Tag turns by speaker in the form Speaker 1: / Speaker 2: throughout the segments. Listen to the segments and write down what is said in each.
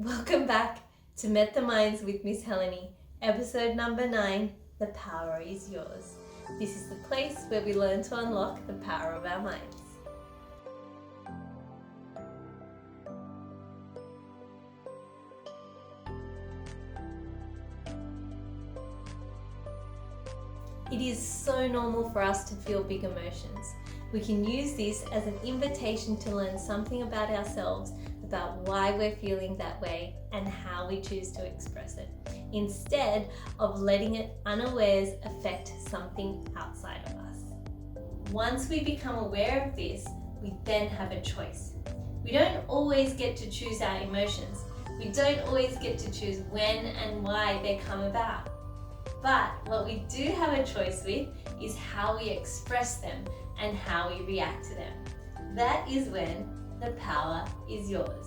Speaker 1: Welcome back to Metta Minds with Miss Heleny, episode number 9, The Power is Yours. This is the place where we learn to unlock the power of our minds. It is so normal for us to feel big emotions. We can use this as an invitation to learn something about ourselves, about why we're feeling that way and how we choose to express it, instead of letting it unawares affect something outside of us. Once we become aware of this, we then have a choice. We don't always get to choose our emotions. We don't always get to choose when and why they come about. But what we do have a choice with is how we express them and how we react to them. That is when the power is yours.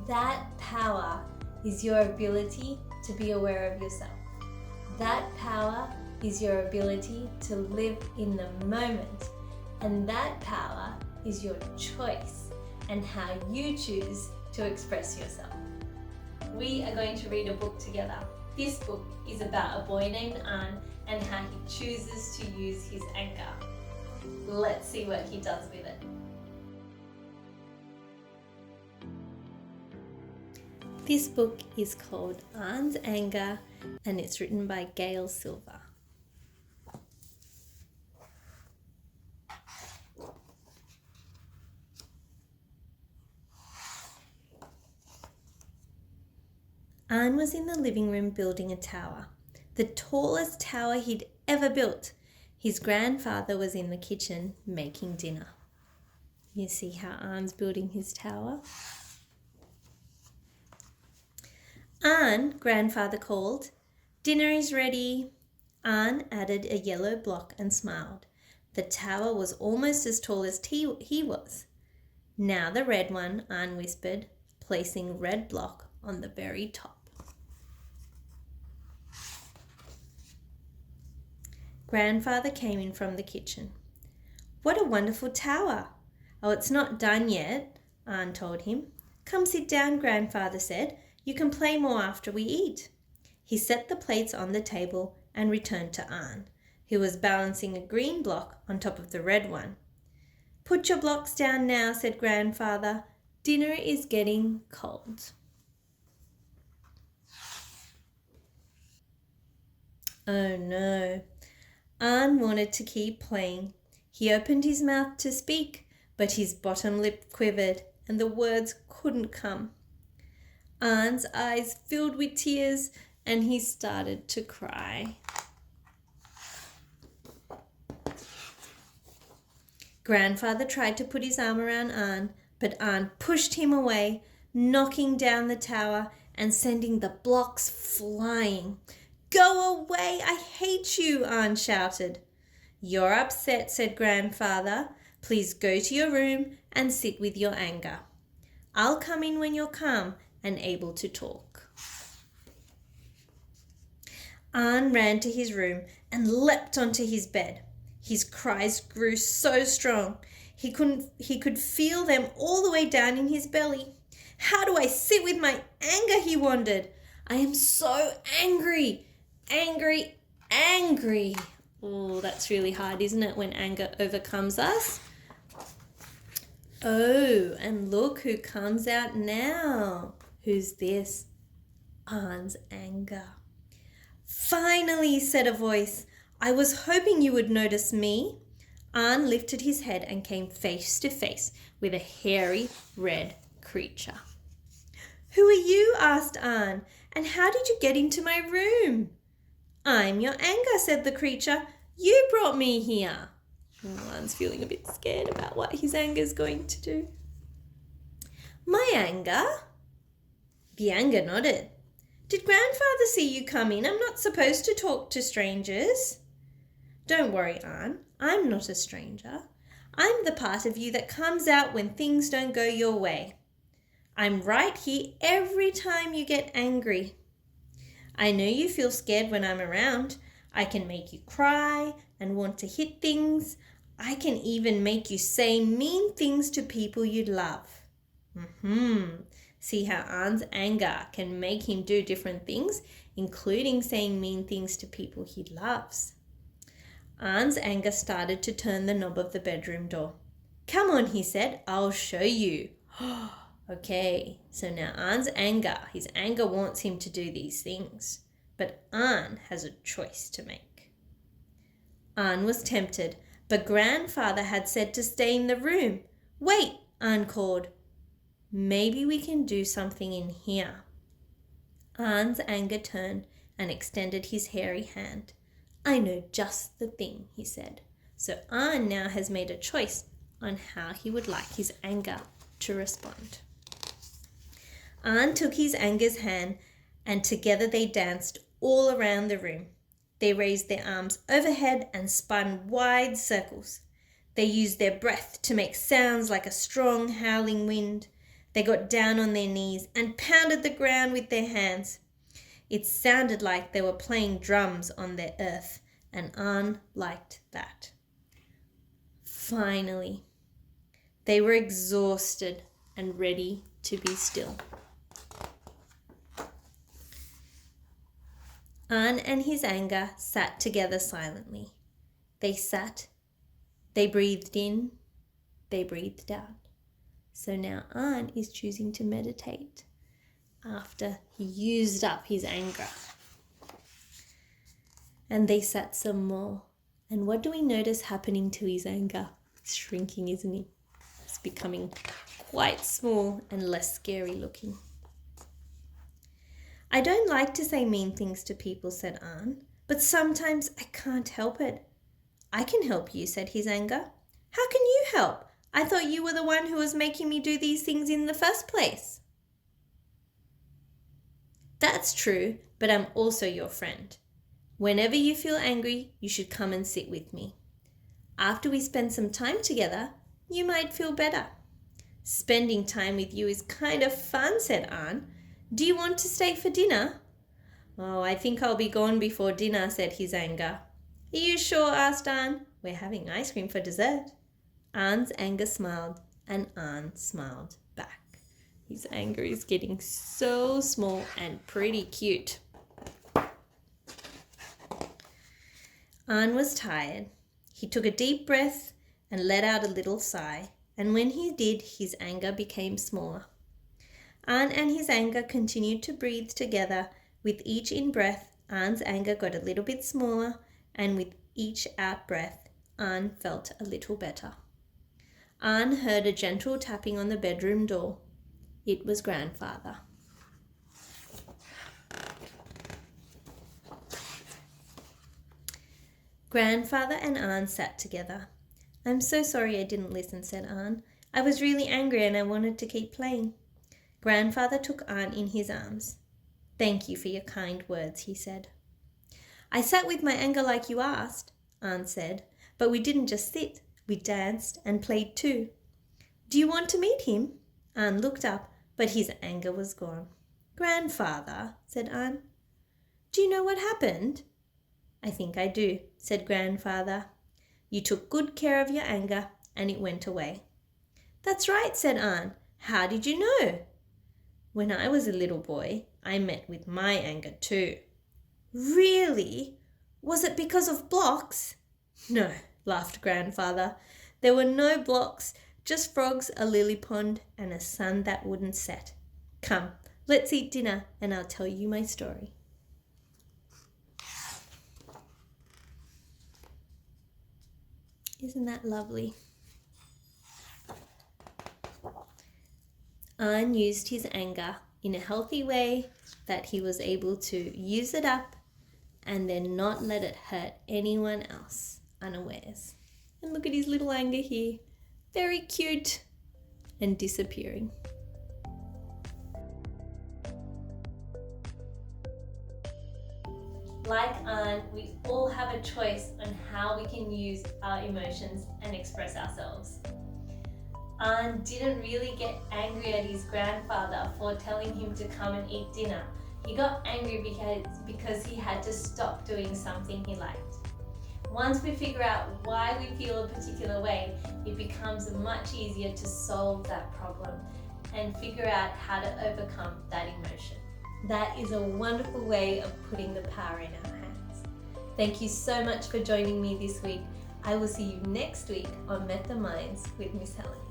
Speaker 1: That power is your ability to be aware of yourself. That power is your ability to live in the moment. And that power is your choice and how you choose to express yourself. We are going to read a book together. This book is about a boy named An and how he chooses to use his anger. Let's see what he does with it. This book is called An's Anger and it's written by Gail Silver. An was in the living room building a tower, the tallest tower he'd ever built. His grandfather was in the kitchen making dinner. You see how An's building his tower? An, grandfather called. Dinner is ready. An added a yellow block and smiled. The tower was almost as tall as he was. Now the red one, An whispered, placing red block on the very top. Grandfather came in from the kitchen. What a wonderful tower. Oh, it's not done yet, An told him. Come sit down, Grandfather said. You can play more after we eat. He set the plates on the table and returned to An, who was balancing a green block on top of the red one. Put your blocks down now, said Grandfather. Dinner is getting cold. Oh no. An wanted to keep playing. He opened his mouth to speak, but his bottom lip quivered and the words couldn't come. An's eyes filled with tears and he started to cry. Grandfather tried to put his arm around An, but An pushed him away, knocking down the tower and sending the blocks flying. Go away, I hate you, An shouted. You're upset, said Grandfather. Please go to your room and sit with your anger. I'll come in when you're calm and able to talk. An ran to his room and leapt onto his bed. His cries grew so strong. He could feel them all the way down in his belly. How do I sit with my anger, he wondered. I am so angry. Angry. Oh, that's really hard, isn't it, when anger overcomes us? Oh, and look who comes out now. Who's this? An's anger. Finally, said a voice. I was hoping you would notice me. An lifted his head and came face to face with a hairy red creature. Who are you? Asked An. And how did you get into my room? I'm your anger, said the creature. You brought me here. An's feeling a bit scared about what his anger is going to do. My anger? The anger nodded. Did Grandfather see you come in? I'm not supposed to talk to strangers. Don't worry, An. I'm not a stranger. I'm the part of you that comes out when things don't go your way. I'm right here every time you get angry. I know you feel scared when I'm around. I can make you cry and want to hit things. I can even make you say mean things to people you love. See how An's anger can make him do different things, including saying mean things to people he loves. An's anger started to turn the knob of the bedroom door. "Come on," he said, "I'll show you." Okay, so now his anger wants him to do these things, but An has a choice to make. An was tempted, but Grandfather had said to stay in the room. "Wait," An called. "Maybe we can do something in here." An's anger turned and extended his hairy hand. "I know just the thing," he said. So An now has made a choice on how he would like his anger to respond. An took his anger's hand and together they danced all around the room. They raised their arms overhead and spun wide circles. They used their breath to make sounds like a strong howling wind. They got down on their knees and pounded the ground with their hands. It sounded like they were playing drums on their earth, and An liked that. Finally, they were exhausted and ready to be still. An and his anger sat together silently. They sat, they breathed in, they breathed out. So now An is choosing to meditate after he used up his anger. And they sat some more. And what do we notice happening to his anger? He's shrinking, isn't he? It's becoming quite small and less scary looking. "I don't like to say mean things to people," said An, "but sometimes I can't help it." "I can help you," said his anger. "How can you help? I thought you were the one who was making me do these things in the first place." "That's true, but I'm also your friend. Whenever you feel angry, you should come and sit with me. After we spend some time together, you might feel better." "Spending time with you is kind of fun," said An. "Do you want to stay for dinner?" "Oh, I think I'll be gone before dinner," said his anger. "Are you sure?" asked An. "We're having ice cream for dessert." An's anger smiled, and An smiled back. His anger is getting so small and pretty cute. An was tired. He took a deep breath and let out a little sigh, and when he did, his anger became smaller. An and his anger continued to breathe together. With each in-breath, An's anger got a little bit smaller, and with each out-breath, An felt a little better. An heard a gentle tapping on the bedroom door. It was Grandfather. Grandfather and An sat together. "I'm so sorry I didn't listen," said An. "I was really angry and I wanted to keep playing." Grandfather took An in his arms. "Thank you for your kind words," he said. "I sat with my anger like you asked," An said, "but we didn't just sit. We danced and played too." "Do you want to meet him?" An looked up, but his anger was gone. "Grandfather," said An, "do you know what happened?" "I think I do," said Grandfather. "You took good care of your anger and it went away." "That's right," said An. "How did you know?" "When I was a little boy, I met with my anger too." "Really? Was it because of blocks?" "No," laughed Grandfather. "There were no blocks, just frogs, a lily pond, and a sun that wouldn't set. Come, let's eat dinner and I'll tell you my story." Isn't that lovely? An used his anger in a healthy way that he was able to use it up and then not let it hurt anyone else unawares. And look at his little anger here. Very cute and disappearing. Like An, we all have a choice on how we can use our emotions and express ourselves. An didn't really get angry at his grandfather for telling him to come and eat dinner. He got angry because he had to stop doing something he liked. Once we figure out why we feel a particular way, it becomes much easier to solve that problem and figure out how to overcome that emotion. That is a wonderful way of putting the power in our hands. Thank you so much for joining me this week. I will see you next week on Metta Minds with Miss Helen.